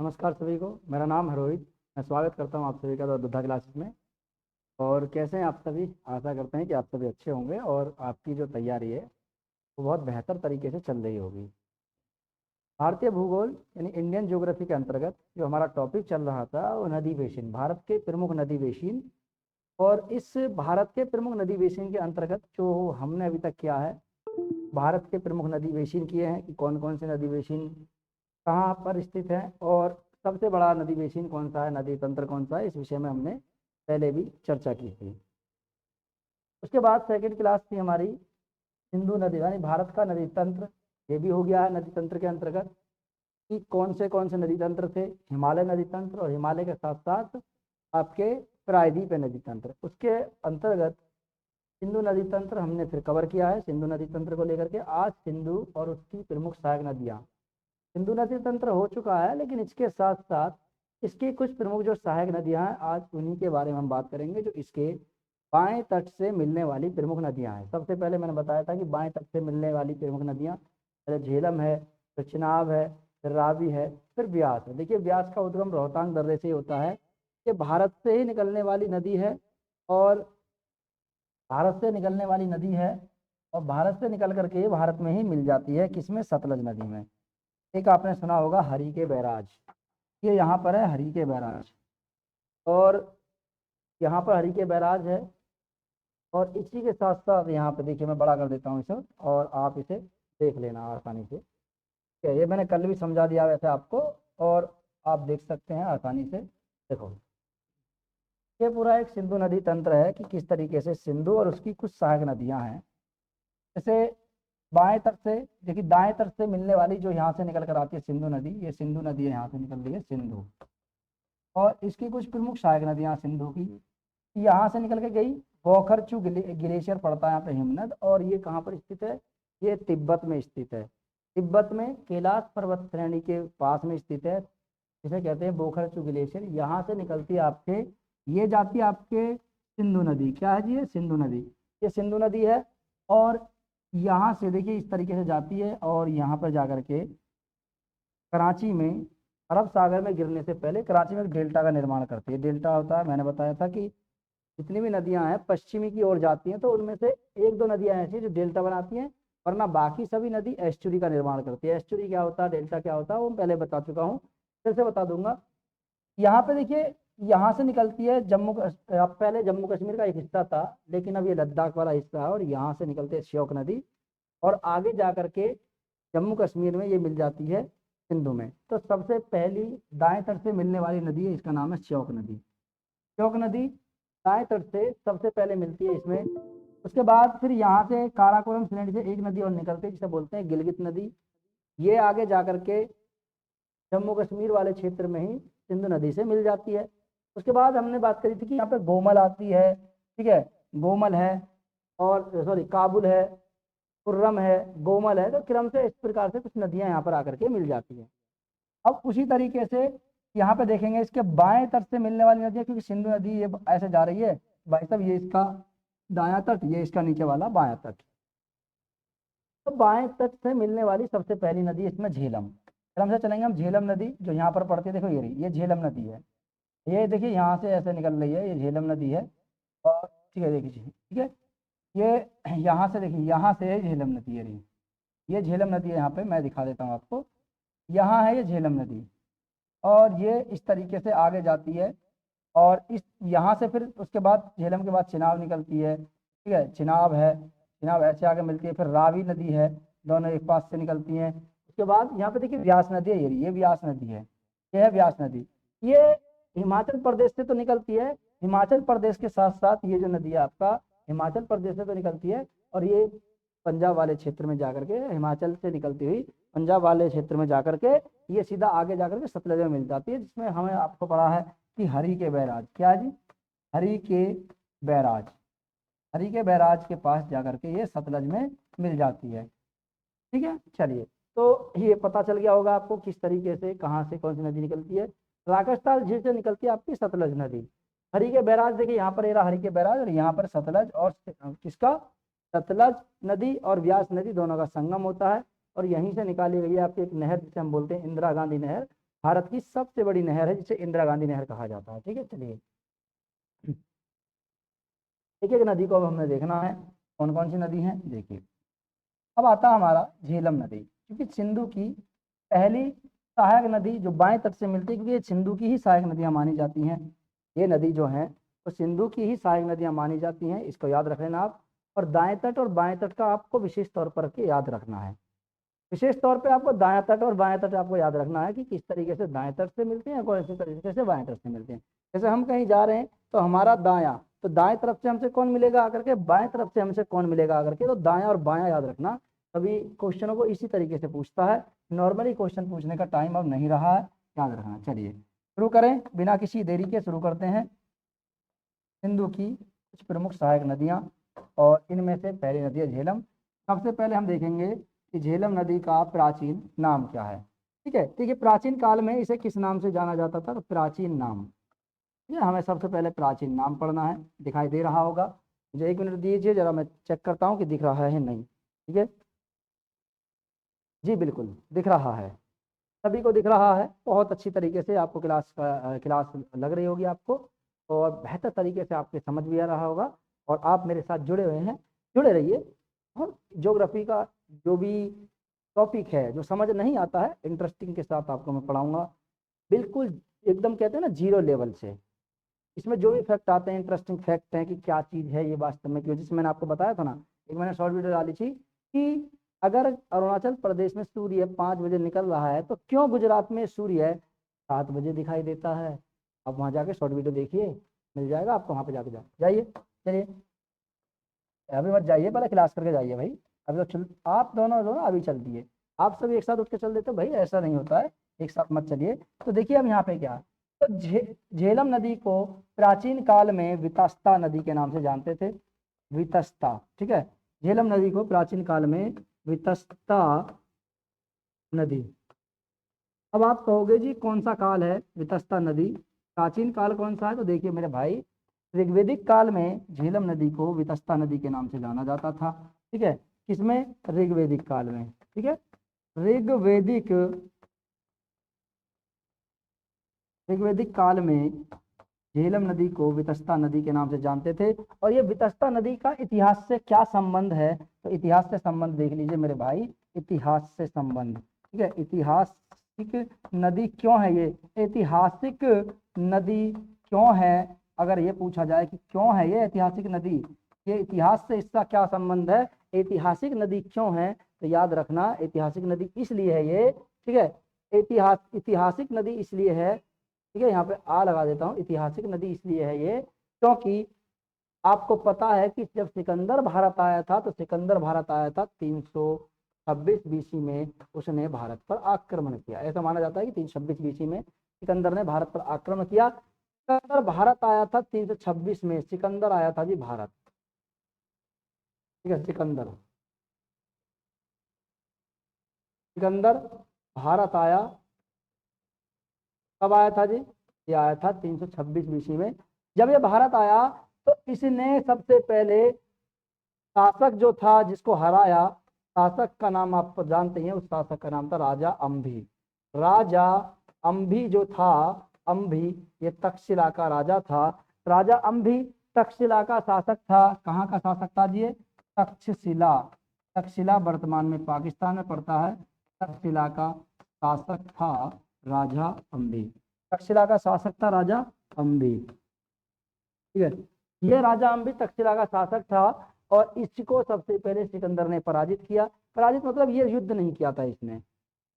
नमस्कार सभी को। मेरा नाम है रोहित। मैं स्वागत करता हूं आप सभी का दुधा क्लासेस में। और कैसे हैं आप सभी? आशा करते हैं कि आप सभी अच्छे होंगे और आपकी जो तैयारी है वो बहुत बेहतर तरीके से चल रही होगी। भारतीय भूगोल यानी इंडियन ज्योग्राफी के अंतर्गत जो हमारा टॉपिक चल रहा था वो नदी बेसिन, भारत के प्रमुख नदी बेसिन। और इस भारत के प्रमुख नदी बेसिन के अंतर्गत जो हमने अभी तक किया है, भारत के प्रमुख नदी बेसिन किए हैं कि कौन कौन से नदी बेसिन कहाँ पर स्थित है और सबसे बड़ा नदी बेसिन कौन सा है, नदी तंत्र कौन सा है, इस विषय में हमने पहले भी चर्चा की थी। उसके बाद सेकंड क्लास थी हमारी सिंधु नदी यानी भारत का नदी तंत्र। ये भी हो गया है नदी तंत्र के अंतर्गत कि कौन से नदी तंत्र थे, हिमालय नदी तंत्र और हिमालय के साथ साथ आपके प्रायद्वीप नदी तंत्र। उसके अंतर्गत सिंधु नदी तंत्र हमने फिर कवर किया है। सिंधु नदी तंत्र को लेकर के आज सिंधु और उसकी प्रमुख सहायक नदियाँ, सिंधु नदी तंत्र हो चुका है लेकिन इसके साथ साथ इसकी कुछ प्रमुख जो सहायक नदियां हैं आज उन्हीं के बारे में हम बात करेंगे, जो इसके बाएं तट से मिलने वाली प्रमुख नदियां हैं। सबसे पहले मैंने बताया था कि बाएं तट से मिलने वाली प्रमुख नदियां पहले झेलम है, फिर चिनाब है, फिर रावी है, फिर ब्यास है। देखिए ब्यास का उद्गम रोहतांग दर्रे से होता है। ये भारत से ही निकलने वाली नदी है और भारत से निकलने वाली नदी है और भारत से निकल करके भारत में ही मिल जाती है, किसमें? सतलज नदी में। एक आपने सुना होगा हरि के बैराज, ये यहाँ पर है हरि के बैराज। और यहाँ पर हरि के बैराज है और इसी के साथ साथ यहाँ पे देखिए मैं बड़ा कर देता हूँ इसे और आप इसे देख लेना आसानी से। ठीक है, ये मैंने कल भी समझा दिया वैसे आपको और आप देख सकते हैं आसानी से। देखो ये पूरा एक सिंधु नदी तंत्र है कि किस तरीके से सिंधु और उसकी कुछ सहायक नदियां हैं। जैसे बाएं तट से, देखिए दाएं तट से मिलने वाली जो यहाँ से निकल कर आती है सिंधु नदी, ये सिंधु नदी है, यहाँ से निकल रही है सिंधु। और इसकी कुछ प्रमुख सहायक नदियाँ सिंधु की यहाँ से निकल के गई। बोखरचू ग्लेशियर पड़ता है यहाँ पे हिमनद, और ये कहाँ पर स्थित है? ये तिब्बत में स्थित है। तिब्बत में कैलाश पर्वत श्रेणी के पास में स्थित है, जिसे कहते हैं बोखरचू ग्लेशियर। यहाँ से निकलती है आपके, ये जाती है आपके सिंधु नदी। क्या है जी? ये सिंधु नदी, ये सिंधु नदी है। और यहाँ से देखिए इस तरीके से जाती है और यहाँ पर जाकर के कराची में अरब सागर में गिरने से पहले कराची में एक डेल्टा का निर्माण करती है। डेल्टा होता है, मैंने बताया था कि जितनी भी नदियां हैं पश्चिमी की ओर जाती हैं तो उनमें से एक दो नदियां ऐसी हैं जो डेल्टा बनाती हैं, वरना बाकी सभी नदी एस्चुरी का निर्माण करती है। एस्चुरी क्या होता है, डेल्टा क्या होता है, वो पहले बता चुका हूँ, फिर से बता दूंगा। यहाँ पे देखिए यहाँ से निकलती है अब पहले जम्मू कश्मीर का एक हिस्सा था लेकिन अब ये लद्दाख वाला हिस्सा है, और यहाँ से निकलती है श्योक नदी और आगे जा करके जम्मू कश्मीर में ये मिल जाती है सिंधु में। तो सबसे पहली दाएं तट से मिलने वाली नदी है, इसका नाम है श्योक नदी। श्योक नदी दाएं तट से सबसे पहले मिलती है इसमें। उसके बाद फिर यहाँ से काराकोरम श्रेणी से एक नदी और निकलती है जिसे बोलते हैं गिलगित नदी। ये आगे जा करके जम्मू कश्मीर वाले क्षेत्र में ही सिंधु नदी से मिल जाती है। उसके बाद हमने बात करी थी कि यहाँ पे गोमल आती है, ठीक है, गोमल है, और सॉरी काबुल है, खुर्रम है, गोमल है। तो क्रम से इस प्रकार से कुछ नदियां यहाँ पर आकर के मिल जाती हैं। अब उसी तरीके से यहाँ पे देखेंगे इसके बाएं तट से मिलने वाली नदियां, क्योंकि सिंधु नदी ये ऐसे जा रही है भाई साहब, ये इसका दायां तट, ये इसका नीचे वाला बायां तट। तो बाएं तट से मिलने वाली सबसे पहली नदी इसमें झेलम। क्रम से चलेंगे हम। झेलम नदी जो यहाँ पर पड़ती है, देखो ये रही, ये झेलम नदी है। ये देखिए यहाँ से ऐसे निकल रही है, ये झेलम नदी है। और ठीक है देखिए, ठीक है, ये यहाँ से देखिए, यहाँ से है झेलम नदी, ये रही, ये झेलम नदी है। यहाँ पे मैं दिखा देता हूँ आपको, यहाँ है ये झेलम नदी और ये इस तरीके से आगे जाती है। और इस यहाँ से फिर उसके बाद झेलम के बाद चिनाब निकलती है, ठीक है, चिनाब है, चिनाब ऐसे आगे मिलती है। फिर रावी नदी है, दोनों एक पास से निकलती हैं। उसके बाद यहाँ पे देखिए व्यास नदी है, ये व्यास नदी है, ये है व्यास नदी। ये हिमाचल प्रदेश से तो निकलती है, हिमाचल प्रदेश के साथ साथ ये जो नदी है आपका हिमाचल प्रदेश से तो निकलती है और ये पंजाब वाले क्षेत्र में जाकर के, हिमाचल से निकलती हुई पंजाब वाले क्षेत्र में जाकर के ये सीधा आगे जाकर के सतलज में मिल जाती है, जिसमें हमें आपको पढ़ा है कि हरि के बैराज, क्या जी? हरि के बैराज, हरि के बैराज के पास जाकर के ये सतलज में मिल जाती है। ठीक है, चलिए, तो ये पता चल गया होगा आपको किस तरीके से कहाँ से कौन सी नदी निकलती है। राकसताल झील से निकलती है आपकी सतलज नदी। हरि के बैराज देखिए यहाँ पर हरि के बैराज और यहाँ पर सतलज, और किसका? सतलज नदी और व्यास नदी दोनों का संगम होता है और यहीं से निकाली गई है आपकी एक नहर जिसे हम बोलते हैं इंदिरा गांधी नहर, भारत की सबसे बड़ी नहर है, जिसे इंदिरा गांधी नहर कहा जाता है। ठीक है, चलिए एक एक नदी को अब हमने देखना है, कौन कौन सी नदी है देखिए। अब आता है हमारा झेलम नदी, क्योंकि सिंधु की पहली सहायक नदी जो बाएं तट से मिलती है, क्योंकि ये सिंधु की ही सहायक नदियां मानी जाती हैं। ये नदी जो है तो सिंधु की ही सहायक नदियां मानी जाती हैं, इसको याद रख लेना आप। और दाएं तट और बाएं तट का आपको विशेष तौर पर के याद रखना है। विशेष तौर पे आपको दायां तट और बाएं तट आपको याद रखना है कि किस तरीके से दाएं तट से मिलते हैं, कौन सी तरीके से बाएं तट से मिलते हैं। जैसे हम कहीं जा रहे हैं तो हमारा दायां, तो दाएं तरफ से हमसे कौन मिलेगा आकर के, बाएं तरफ से हमसे कौन मिलेगा आकर के, तो दायां और बायां याद रखना। कभी क्वेश्चनों को इसी तरीके से पूछता है। नॉर्मली क्वेश्चन पूछने का टाइम अब नहीं रहा है, याद रखना। चलिए शुरू करें, बिना किसी देरी के शुरू करते हैं। सिंधु की कुछ प्रमुख सहायक नदियां, और इनमें से पहली नदी है झेलम। सबसे पहले हम देखेंगे कि झेलम नदी का प्राचीन नाम क्या है। ठीक है, ठीक है, प्राचीन काल में इसे किस नाम से जाना जाता था, तो प्राचीन नाम। ठीक है, हमें सबसे पहले प्राचीन नाम पढ़ना है। दिखाई दे रहा होगा, मुझे 1 मिनट दीजिए, जरा मैं चेक करता हूँ कि दिख रहा है नहीं। ठीक है, जी बिल्कुल दिख रहा है, सभी को दिख रहा है। बहुत अच्छी तरीके से आपको क्लास लग रही होगी आपको, और बेहतर तरीके से आपके समझ भी आ रहा होगा, और आप मेरे साथ जुड़े हुए हैं। जुड़े रहिए। और ज्योग्राफी का जो भी टॉपिक है जो समझ नहीं आता है, इंटरेस्टिंग के साथ आपको मैं पढ़ाऊंगा, बिल्कुल एकदम कहते हैं ना जीरो लेवल से। इसमें जो भी फैक्ट आते हैं, इंटरेस्टिंग फैक्ट हैं कि क्या चीज़ है ये वास्तव में, क्यों, जिसमें मैंने आपको बताया था ना, एक मैंने शॉर्ट वीडियो डाली थी कि अगर अरुणाचल प्रदेश में सूर्य 5 बजे निकल रहा है, तो क्यों गुजरात में सूर्य 7 बजे दिखाई देता है। आप वहाँ जाके शॉर्ट वीडियो देखिए, मिल जाएगा आपको, वहाँ पे जाके जाइए। चलिए अभी मत जाइए, पहले क्लास करके जाइए भाई। अभी तो चल, आप दोनों दोनों अभी चल दिए, आप सभी एक साथ उठ के चल देते भाई, ऐसा नहीं होता है, एक साथ मत चलिए। तो देखिए अब यहाँ पे क्या, तो झेलम नदी को प्राचीन काल में वितस्ता नदी के नाम से जानते थे। वितस्ता, ठीक है, झेलम नदी को प्राचीन काल में वितस्ता नदी। अब आप कहोगे जी कौन सा काल है वितस्ता नदी, प्राचीन काल कौन सा है, तो देखिए मेरे भाई, ऋग्वेदिक काल में झेलम नदी को वितस्ता नदी के नाम से जाना जाता था। ठीक है, किसमें, ऋग्वेदिक काल में। ठीक है, ऋग्वेदिक ऋग्वेदिक काल में झेलम नदी को वितस्ता नदी के नाम से जानते थे। और ये वितस्ता नदी का इतिहास से क्या संबंध है, तो इतिहास से संबंध देख लीजिए मेरे भाई, इतिहास से संबंध। ठीक है, ऐतिहासिक नदी क्यों है ये, ऐतिहासिक नदी क्यों है, अगर ये पूछा जाए कि क्यों है ये ऐतिहासिक नदी, ये इतिहास से इसका क्या संबंध है, ऐतिहासिक नदी क्यों है, तो याद रखना ऐतिहासिक नदी इसलिए है ये। ठीक है, ऐतिहासिक नदी इसलिए है, ठीक है, यहाँ पे आ लगा देता हूँ, ऐतिहासिक नदी इसलिए है ये क्योंकि आपको पता है कि जब सिकंदर भारत आया था, तो सिकंदर भारत आया था 326 बीसी में, उसने भारत पर आक्रमण किया। ऐसा माना जाता है कि 326 बीसी में सिकंदर ने भारत पर आक्रमण किया। सिकंदर भारत आया था 326 में, सिकंदर आया था जी भारत। ठीक है, सिकंदर सिकंदर भारत आया, कब आया था जी, ये आया था 326 बीसी में। जब ये भारत आया तो इसने सबसे पहले शासक जो था जिसको हराया, शासक का नाम आप जानते हैं, उस शासक का नाम था राजा अंभी। राजा अंभी जो था, अंभी ये तक्षशिला का राजा था। राजा अंभी तक्षशिला का शासक था। कहाँ का शासक था जी, तक्षशिला। तक्षशिला वर्तमान में पाकिस्तान में पड़ता है। तक्षशिला का शासक था राजा अंभी। तक्षशिला का शासक था राजा अंभी। ठीक है, ये राजा अंभी तक्षशिला का शासक था, और इसको सबसे पहले सिकंदर ने पराजित किया। पराजित मतलब ये युद्ध नहीं किया था इसने,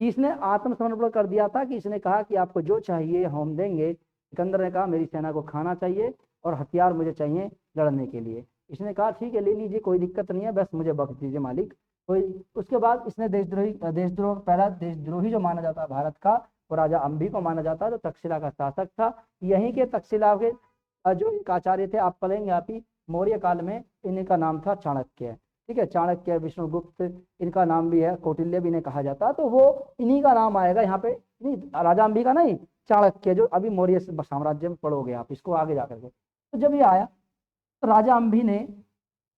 इसने आत्मसमर्पण कर दिया था, कि इसने कहा कि आपको जो चाहिए हम देंगे। सिकंदर ने कहा मेरी सेना को खाना चाहिए और हथियार मुझे चाहिए लड़ने के लिए। इसने कहा ठीक है ले लीजिए, कोई दिक्कत नहीं है, बस मुझे बख्श दीजिए मालिक। कोई, उसके बाद इसने देशद्रोह पहला देशद्रोही जो माना जाता है भारत का, वो राजा अंभी को माना जाता है, जो तक्षशिला का शासक था। यहीं के तक्षशिला के जो एक आचार्य थे, आप पढ़ेंगे आप ही, मौर्य काल में, इनका नाम था चाणक्य। ठीक है, चाणक्य, विष्णुगुप्त, इनका नाम भी है, कौटिल्य भी इन्हें कहा जाता है, तो वो इन्हीं का नाम आएगा यहाँ पे, नहीं राजा अंबी का नहीं, चाणक्य जो अभी मौर्य साम्राज्य में पढ़ोगे आप इसको आगे जाकर के। तो जब ये आया तो राजा अंबी ने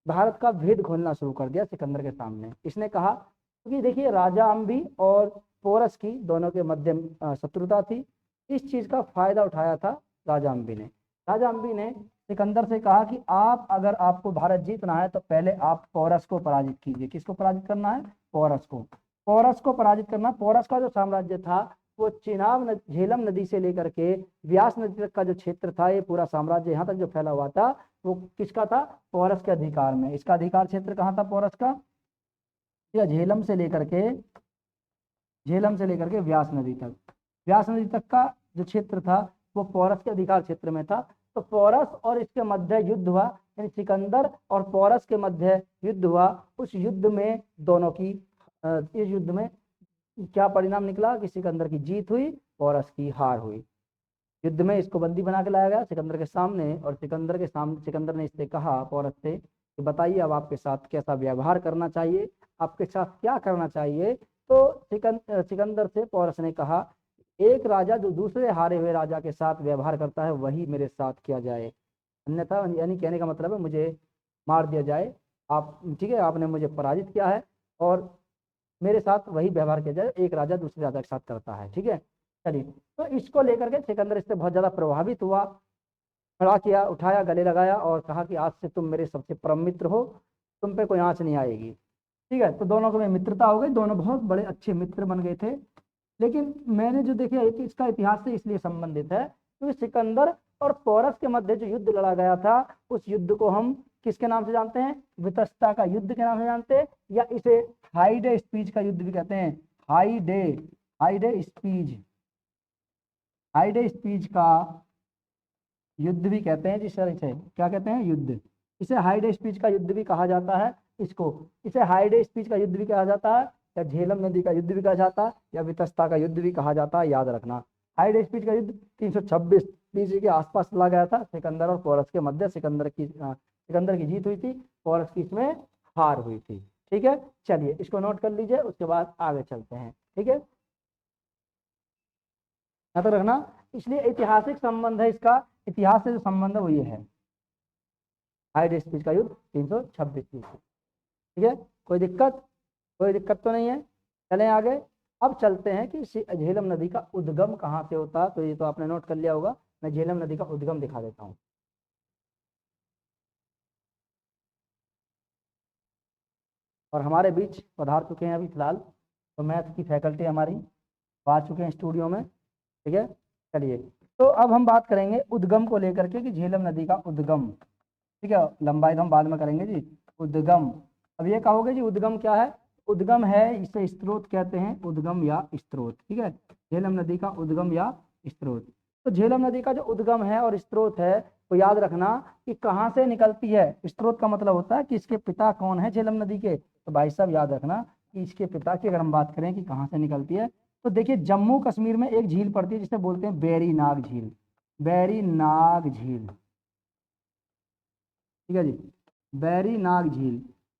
भारत का भेद खोलना शुरू कर दिया सिकंदर के सामने। इसने कहा, क्योंकि देखिए राजा अंबी और पोरस की दोनों के मध्य शत्रुता थी। इस चीज का फायदा उठाया था राजा अम्बी ने। राजा अम्बी ने सिकंदर से कहा कि आप अगर आपको भारत जीतना है तो पहले आप पोरस को पराजित कीजिए। किसको पराजित करना है? पोरस को। पोरस को पराजित करना। पोरस का जो साम्राज्य था वो झेलम नदी से लेकर के व्यास नदी तक का जो क्षेत्र था, ये पूरा साम्राज्य यहाँ तक जो फैला हुआ था वो किसका था? पोरस के अधिकार में। इसका अधिकार क्षेत्र कहाँ था पोरस का? झेलम से लेकर के व्यास नदी तक। व्यास नदी तक का जो क्षेत्र था वो पोरस के अधिकार क्षेत्र में था। तो पोरस और इसके मध्य युद्ध हुआ, यानी सिकंदर और पोरस के मध्य युद्ध हुआ। उस युद्ध में दोनों की इस युद्ध में क्या परिणाम निकला कि सिकंदर की जीत हुई, पोरस की हार हुई। युद्ध में इसको बंदी बना के लाया गया सिकंदर के सामने, और सिकंदर ने इससे कहा पोरस से कि बताइए अब आपके साथ कैसा व्यवहार करना चाहिए, आपके साथ क्या करना चाहिए। तो सिकंदर से पोरस ने कहा एक राजा जो दूसरे हारे हुए राजा के साथ व्यवहार करता है वही मेरे साथ किया जाए, अन्यथा, यानी कहने का मतलब है मुझे मार दिया जाए। आप ठीक है, आपने मुझे पराजित किया है और मेरे साथ वही व्यवहार किया जाए एक राजा दूसरे राजा के साथ करता है। ठीक है, चलिए। तो इसको लेकर के सिकंदर इससे बहुत ज्यादा प्रभावित हुआ, खड़ा किया, उठाया, गले लगाया और कहा कि आज से तुम मेरे सबसे परम मित्र हो, तुम पे कोई आंच नहीं आएगी। ठीक है, तो दोनों में मित्रता हो गई, दोनों बहुत बड़े अच्छे मित्र बन गए थे। लेकिन मैंने जो देखा है कि इसका इतिहास से इसलिए संबंधित है क्योंकि सिकंदर और पोरस के मध्य जो युद्ध लड़ा गया था उस युद्ध को हम किसके नाम से जानते हैं? वितस्ता का युद्ध के नाम से जानते हैं, या इसे हाइडे स्पीच का युद्ध भी कहते हैं। हाइडे स्पीच का युद्ध भी कहते हैं। जिसे इसे क्या कहते हैं? युद्ध। इसे हाइडे स्पीच का युद्ध भी कहा जाता है। इसे हाइडे स्पीच का युद्ध भी कहा जाता है, या झेलम नदी का युद्ध भी कहा जाता है, या वितस्ता का युद्ध भी कहा जाता है। याद रखना, हाइडे स्पीच का युद्ध 326 बीसी के आसपास चला गया था सिकंदर और पोरस के मध्य। सिकंदर की जीत हुई थी, पोरस की इसमें हार हुई थी। ठीक है, चलिए इसको नोट कर लीजिए, उसके बाद आगे चलते हैं। ठीक है, याद रखना। इसलिए ऐतिहासिक संबंध है इसका, इतिहास से जो संबंध है वो ये है, हाइडे स्पीच का युद्ध 326 बीसी। ठीक है, कोई दिक्कत तो नहीं है। चलें आगे। अब चलते हैं कि झेलम नदी का उद्गम कहाँ से होता है। तो ये तो आपने नोट कर लिया होगा, मैं झेलम नदी का उद्गम दिखा देता हूँ। और हमारे बीच पधार चुके हैं अभी फिलहाल तो मैथ की फैकल्टी हमारी आ चुके हैं स्टूडियो में। ठीक है, चलिए। तो अब हम बात करेंगे उद्गम को लेकर के कि झेलम नदी का उद्गम। ठीक है, लंबाई तो हम बाद में करेंगे जी। उद्गम, अब ये कहोगे जी उद्गम क्या है? उद्गम है, इसे स्रोत कहते हैं, उद्गम या स्रोत। ठीक है, झेलम नदी का उद्गम या स्रोत। तो झेलम नदी का जो उद्गम है और स्रोत है तो याद रखना कि कहाँ से निकलती है। स्रोत का मतलब होता है कि इसके पिता कौन है झेलम नदी के। तो भाई साहब याद रखना कि इसके पिता की अगर हम बात करें कि कहाँ से निकलती है तो देखिए जम्मू कश्मीर में एक झील पड़ती है जिसे बोलते हैं बैरी नाग झील। बैरी नाग झील, ठीक है जी, बैरी नाग झील।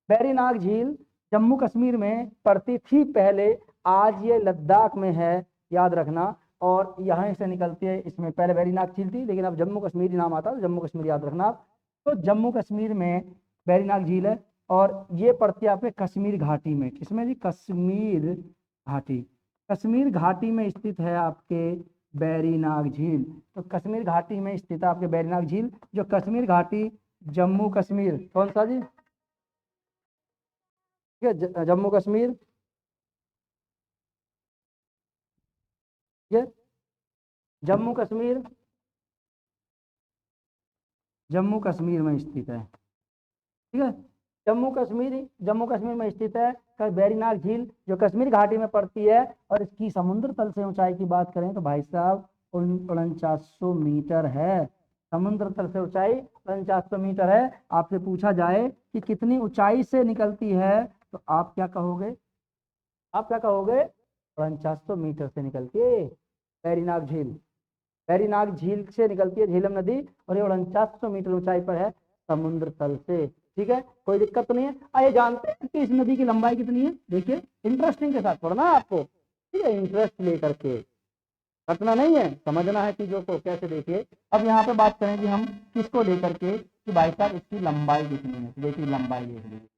बैरी नाग झील जम्मू कश्मीर में पड़ती थी पहले, आज ये लद्दाख में है, याद रखना। और यहाँ से निकलती है, इसमें पहले बैरी नाग झील थी लेकिन अब जम्मू कश्मीर नाम आता है, जम्मू कश्मीर याद रखना आप। तो जम्मू कश्मीर में बैरी नाग झील है और ये पड़ती है आपके कश्मीर घाटी में। किसमें जी? कश्मीर घाटी। कश्मीर घाटी में स्थित है आपके बैरी नाग झील। तो कश्मीर घाटी में स्थित है आपके बैरी नाग झील, जो कश्मीर घाटी जम्मू कश्मीर, कौन सा जी? ठीक है, जम्मू कश्मीर, ये जम्मू कश्मीर, जम्मू कश्मीर में स्थित है। ठीक है, जम्मू कश्मीर में स्थित है बैरीनाग झील, जो कश्मीर घाटी में पड़ती है। और इसकी समुद्र तल से ऊंचाई की बात करें तो भाई साहब 4900 मीटर है। समुद्र तल से ऊंचाई 4900 मीटर है। आपसे पूछा जाए कि कितनी ऊंचाई से निकलती है तो आप क्या कहोगे? 4900 मीटर से निकलती है बैरीनाग झील। बैरीनाग झील से निकलती है झेलम नदी और ये 4900 मीटर ऊंचाई पर है समुद्र तल से। ठीक है, कोई दिक्कत तो नहीं है। आइए जानते हैं कि इस नदी की लंबाई कितनी है। देखिए इंटरेस्टिंग के साथ पढ़ना है आपको, ठीक है, इंटरेस्ट लेकर के, रटना नहीं है, समझना है चीजों को कैसे। देखिए अब यहाँ पे बात करें कि हम किसको लेकर के कि भाई साहब इसकी लंबाई कितनी है। देखिए लंबाई देख लीजिए,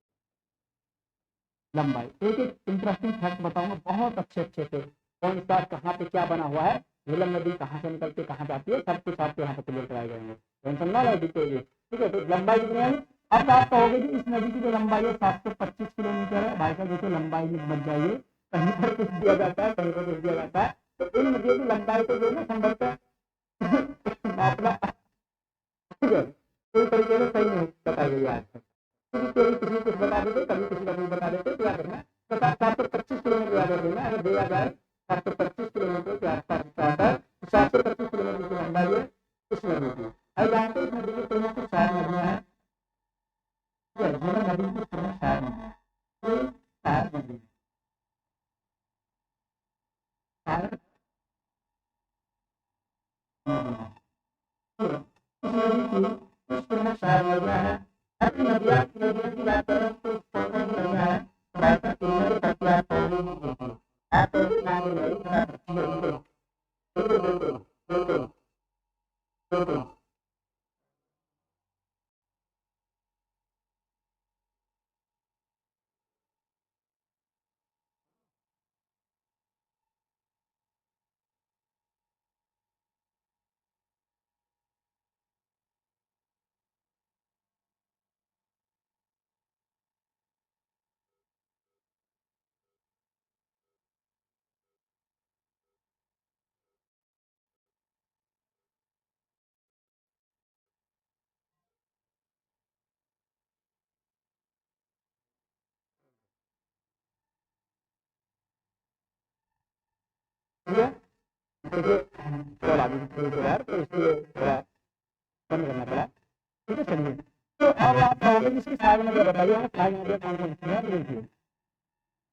लंबाई एक एक इंटरेस्टिंग फैक्ट बताऊंगा बहुत अच्छे अच्छे से। कौन सा कहाँ पे क्या बना हुआ है, झेलम नदी कहाँ से निकल के कहाँ जाती है, सब कुछ आपको यहाँ पे क्लियर कराए गए हैं। टेंशन ना लो डिटेल, ठीक है। तो लंबाई कितनी है, अब आप कहोगे कि इस नदी की जो लंबाई है 725 किलोमीटर है। भाई साहब देखो लंबाई में बच जाइए, कहीं पर कुछ दिया जाता है कहीं पर कुछ दिया जाता है, तो इन नदियों की लंबाई को जो है संभवतः मापना, ठीक है, पूरी तरीके से सही नहीं बताई गई आज तक। कभी किसी कुछ बता देते, कभी किसी का कुछ बता देते, क्या करना, तो 725 किलोमीटर याद रखेगा, अगर दिया जाए 725 किलोमीटर के आसपास आता है, 725 किलोमीटर की लंबाई है इस नदी की। अब जानते हैं इस नदी की प्रमुख कुछ चार नदियां हैं, नदी की प्रमुख चार नदी, चार नदी, चार नदी की कुछ प्रमुख चार नदियां हैं। ऐसी नदियों की बात करें तो कौन कौन सी नदियां हैं, रायता केंद्र तकिया पौड़ी नदी, आप नाम बिल्कुल बिल्कुल बिल्कुल बिल्कुल बिल्कुल। ठीक है, देखिए कॉल आगे शुरू हो रहा है तो इसलिए थोड़ा बंद करना पड़ा, ठीक है। चलिए, तो अब आप कहोगे कि इसकी सारी नदियाँ बताइए, हमें सारी नदियाँ कौन कौन सी हैं, देखिए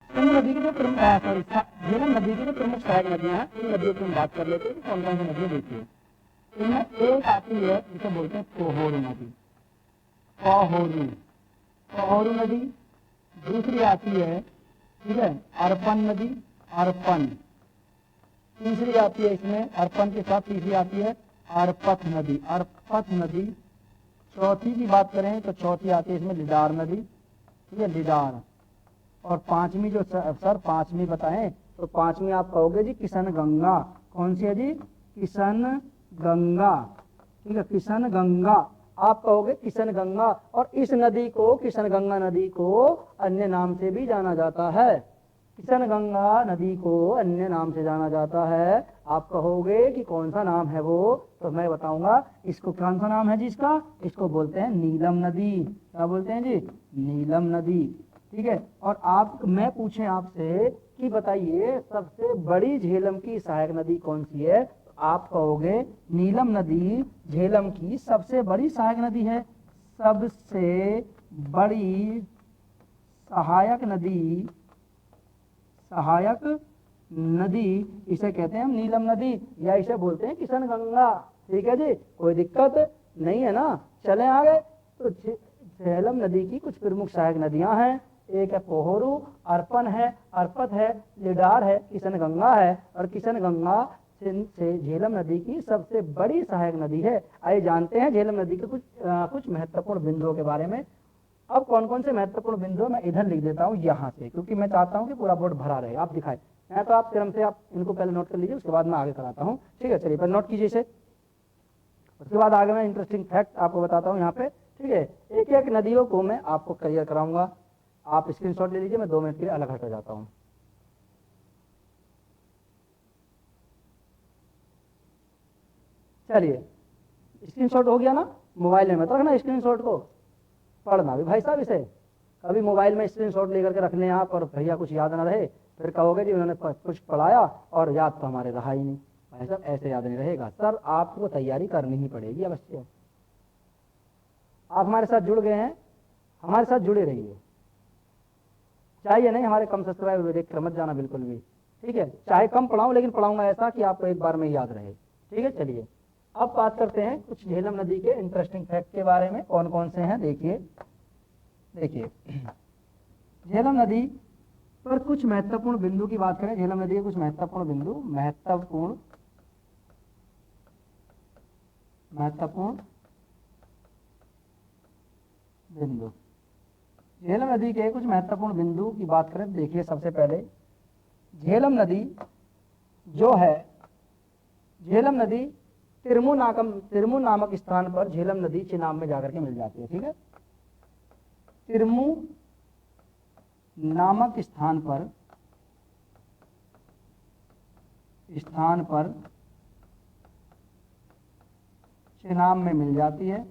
इन नदी की जो प्रमुख सॉरी झेलम नदी की जो प्रमुख सहायक नदियां हैं, इन नदियों की हम बात कर लेते हैं कौन कौन सी नदियाँ, देखिए इनमें एक आती है जिसे बोलते हैं पोहोरू नदी, पोहोरू, पोहोरू नदी। दूसरी आती है, ठीक है, अर्पण नदी, अर्पण। तीसरी आती है इसमें अर्पण के साथ तीसरी आती है अर्पथ नदी, अर्पथ नदी। चौथी की बात करें तो चौथी आती है इसमें लिडार नदी, ठीक है, लिडार। और पांचवी जो सर पांचवी बताएं तो पांचवी आप कहोगे जी किशन गंगा, कौन सी है जी, किशन गंगा, ठीक है, किशन गंगा। आप कहोगे किशन गंगा, और इस नदी को किशन गंगा नदी को अन्य नाम से भी जाना जाता है, किशन गंगा नदी को अन्य नाम से जाना जाता है। आप कहोगे कि कौन सा नाम है वो, तो मैं बताऊंगा इसको, कौन सा नाम है जी इसका, इसको बोलते हैं नीलम नदी। क्या बोलते हैं जी, नीलम नदी, ठीक है। और आप मैं पूछे आपसे कि बताइए सबसे बड़ी झेलम की सहायक नदी कौन सी है, तो आप कहोगे नीलम नदी झेलम की सबसे बड़ी सहायक नदी है। सबसे बड़ी सहायक नदी, सहायक नदी इसे कहते हैं हम नीलम नदी, या इसे बोलते हैं किशन गंगा, ठीक है जी, कोई दिक्कत नहीं है ना। चले आगे, तो झेलम नदी की कुछ प्रमुख सहायक नदियां हैं, एक है पोहरू, अर्पण है, अर्पत है, लिडार है, किशन गंगा है, और किशन गंगा से झेलम नदी की सबसे बड़ी सहायक नदी है। आइए जानते हैं झेलम नदी के कुछ महत्वपूर्ण बिंदुओं के बारे में। अब कौन कौन से महत्वपूर्ण बिंदु मैं इधर लिख देता हूँ यहाँ से, क्योंकि मैं चाहता हूँ कि पूरा बोर्ड भरा रहे, आप दिखाए, मैं तो आप क्रम से आप इनको पहले नोट कर लीजिए, उसके बाद मैं आगे कराता हूँ, ठीक है। चलिए पहले नोट कीजिए इसे, उसके बाद आगे मैं इंटरेस्टिंग फैक्ट आपको बताता हूँ यहाँ पे, ठीक है। एक एक नदियों को मैं आपको क्लियर कराऊंगा, आप स्क्रीनशॉट ले लीजिए, मैं 2 मिनट के लिए अलग हट जाता हूँ। चलिए स्क्रीनशॉट हो गया ना, मोबाइल में मत रखना स्क्रीनशॉट को, पढ़ना भी भाई साहब इसे, कभी मोबाइल में स्क्रीनशॉट लेकर के रख लें आप और भैया कुछ याद ना रहे, फिर कहोगे जी उन्होंने कुछ पढ़ाया और याद तो हमारे रहा ही नहीं। भाई साहब ऐसे याद नहीं रहेगा सर, आपको तैयारी करनी ही पड़ेगी अवश्य। आप हमारे साथ जुड़ गए हैं, हमारे साथ जुड़े रहिए, चाहिए नहीं हमारे कम सब्सक्राइबर देख कर मत जाना बिल्कुल भी, ठीक है। चाहे कम पढ़ाऊं लेकिन पढ़ाऊंगा ऐसा कि आपको एक बार में याद रहे, ठीक है। चलिए अब बात करते हैं कुछ झेलम नदी के इंटरेस्टिंग फैक्ट के बारे में, कौन कौन से हैं देखिए। देखिए झेलम नदी पर कुछ महत्वपूर्ण बिंदु की बात करें, झेलम नदी के कुछ महत्वपूर्ण बिंदु, महत्वपूर्ण बिंदु, झेलम नदी के कुछ महत्वपूर्ण बिंदु की बात करें, देखिए सबसे पहले झेलम नदी जो है झेलम नदी तिरमू नामक स्थान पर झेलम नदी चेनाब में जाकर के मिल जाती है। ठीक है, तिरमू नामक स्थान पर चेनाब में मिल जाती है।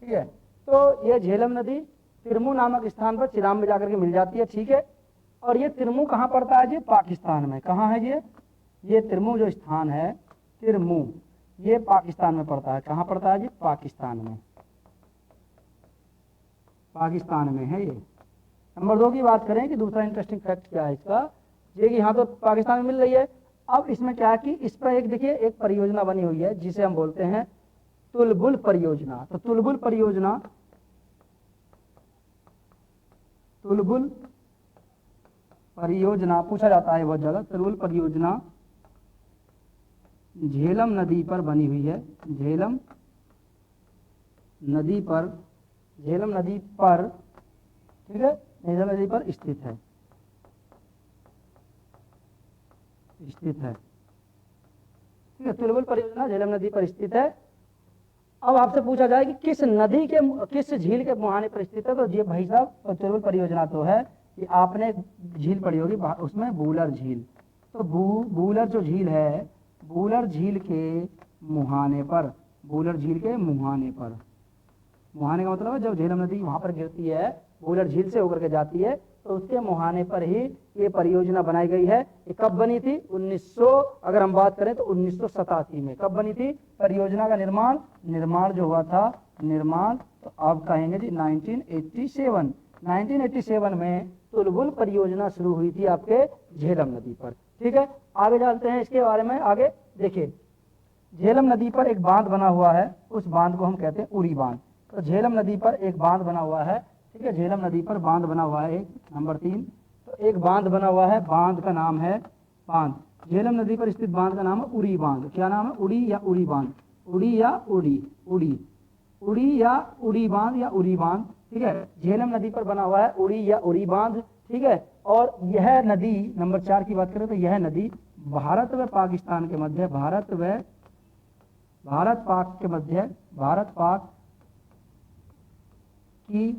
ठीक है, तो ये झेलम नदी तिरमू नामक स्थान पर चिनाब में जाकर के मिल जाती है। ठीक है, और ये तिरमू कहाँ पड़ता है जी? पाकिस्तान में। कहाँ है ये तिरमू जो स्थान है, तिरमू, ये पाकिस्तान में पड़ता है। कहाँ पड़ता है जी? पाकिस्तान में। पाकिस्तान में है ये। नंबर 2 की बात करें कि दूसरा इंटरेस्टिंग फैक्ट क्या है इसका, ये कि यहाँ तो पाकिस्तान में मिल रही है। अब इसमें क्या है कि इस पर एक देखिए एक परियोजना बनी हुई है जिसे हम बोलते हैं तुलबुल परियोजना। तो तुलबुल परियोजना पूछा जाता है बहुत ज्यादा। तुलबुल परियोजना झेलम नदी पर बनी हुई है। झेलम नदी पर, ठीक है, झेलम नदी पर स्थित है। ठीक है, तुलबुल परियोजना झेलम नदी पर स्थित है। अब आपसे पूछा जाए कि किस झील के मुहाने पर स्थित है, तो ये भाई साहब तुलबुल परियोजना तो है कि आपने झील पढ़ी होगी, उसमें बूलर झील। तो बूलर जो झील है, बूलर झील के मुहाने पर, मुहाने का मतलब है जब झेलम नदी वहां पर गिरती है, बूलर झील से होकर के जाती है, तो उसके मुहाने पर ही ये परियोजना बनाई गई है। ये कब बनी थी? 1900, अगर हम बात करें तो 1987 में। कब बनी थी परियोजना का निर्माण जो हुआ था, तो आप कहेंगे जी 1987 में तुलबुल परियोजना शुरू हुई थी आपके झेलम नदी पर। ठीक है, आगे चलते हैं इसके बारे में। आगे देखिए, झेलम नदी पर एक बांध बना हुआ है, उस बांध को हम कहते हैं उड़ी बांध। तो झेलम नदी पर एक बांध बना हुआ है। ठीक है, झेलम नदी पर बांध बना हुआ है। नंबर 3, तो एक बांध बना हुआ है, बांध का नाम है झेलम नदी पर स्थित बांध का नाम है उड़ी बांध। क्या नाम है? उड़ी या उड़ी बांध, उड़ी या उड़ी बांध। ठीक है, झेलम नदी पर बना हुआ है उड़ी या उड़ी बांध। ठीक है, और यह नदी, नंबर 4 की बात करें तो यह नदी भारत व पाकिस्तान के मध्य, भारत पाक की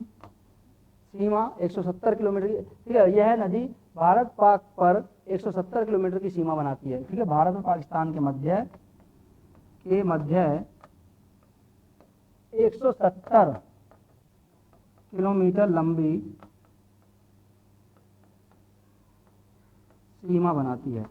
सीमा 170 किलोमीटर की। ठीक है, यह नदी भारत पाक पर 170 किलोमीटर की सीमा बनाती है। ठीक है, भारत और पाकिस्तान के मध्य 170 किलोमीटर लंबी सीमा बनाती है।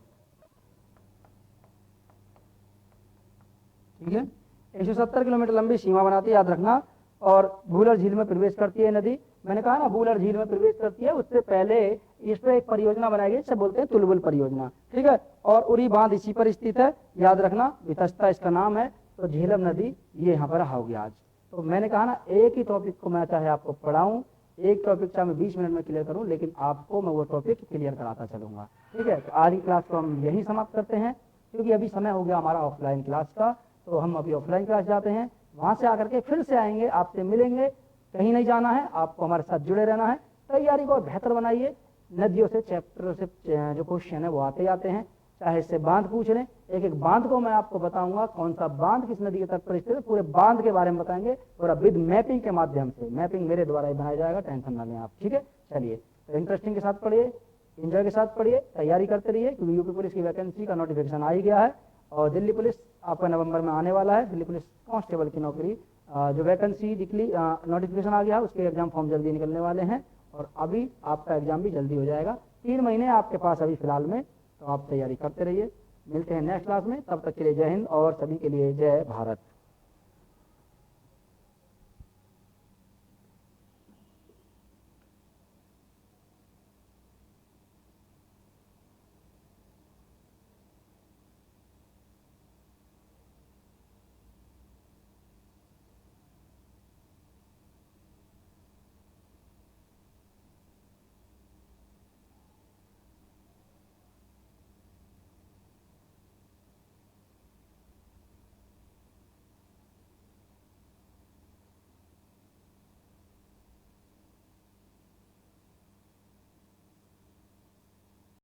ठीक है, 170 किलोमीटर लंबी सीमा बनाती है, याद रखना। और बूलर झील में प्रवेश करती है नदी। मैंने कहा ना बूलर झील में प्रवेश करती है, उससे पहले इस पर एक परियोजना बनाई गई, इसे बोलते हैं तुलबुल परियोजना। ठीक है, और उड़ी बांध इसी पर स्थित है, याद रखना, वितस्ता इसका नाम है। तो झेलम नदी ये यहाँ पर होगी आज। तो मैंने कहा ना एक ही टॉपिक को मैं चाहे आपको पढ़ाऊं, एक टॉपिक चाहे मैं 20 मिनट में क्लियर करूं, लेकिन आपको मैं वो टॉपिक क्लियर कराता चलूंगा। ठीक है, तो आज की क्लास को हम यही समाप्त करते हैं, क्योंकि अभी समय हो गया हमारा ऑफलाइन क्लास का। तो हम अभी ऑफलाइन क्लास जाते हैं, वहां से आकर के फिर से आएंगे, आपसे मिलेंगे। कहीं नहीं जाना है, आपको हमारे साथ जुड़े रहना है। तैयारी को और बेहतर बनाइए। नदियों से, चैप्टर से जो क्वेश्चन है वो आते जाते हैं, चाहे इससे बांध पूछ लें। एक एक बांध को मैं आपको बताऊंगा, कौन सा बांध किस नदी के तट पर स्थित है, पूरे बांध के बारे में बताएंगे, और विद मैपिंग के माध्यम से। मैपिंग मेरे द्वारा ही बनाया जाएगा, टेंशन ना लें आप। ठीक है, चलिए, तो इंटरेस्टिंग के साथ पढ़िए, इंजॉय के साथ पढ़िए, तैयारी करते रहिए, क्योंकि यूपी पुलिस की वैकेंसी का नोटिफिकेशन आ ही गया है। और दिल्ली पुलिस आपका नवंबर में आने वाला है। दिल्ली पुलिस कांस्टेबल की नौकरी जो वैकेंसी निकली, नोटिफिकेशन आ गया है, उसके एग्जाम फॉर्म जल्दी निकलने वाले हैं, और अभी आपका एग्जाम भी जल्दी हो जाएगा। 3 महीने आपके पास अभी फिलहाल में, तो आप तैयारी करते रहिए। मिलते हैं नेक्स्ट क्लास में, तब तक के लिए जय हिंद, और सभी के लिए जय भारत।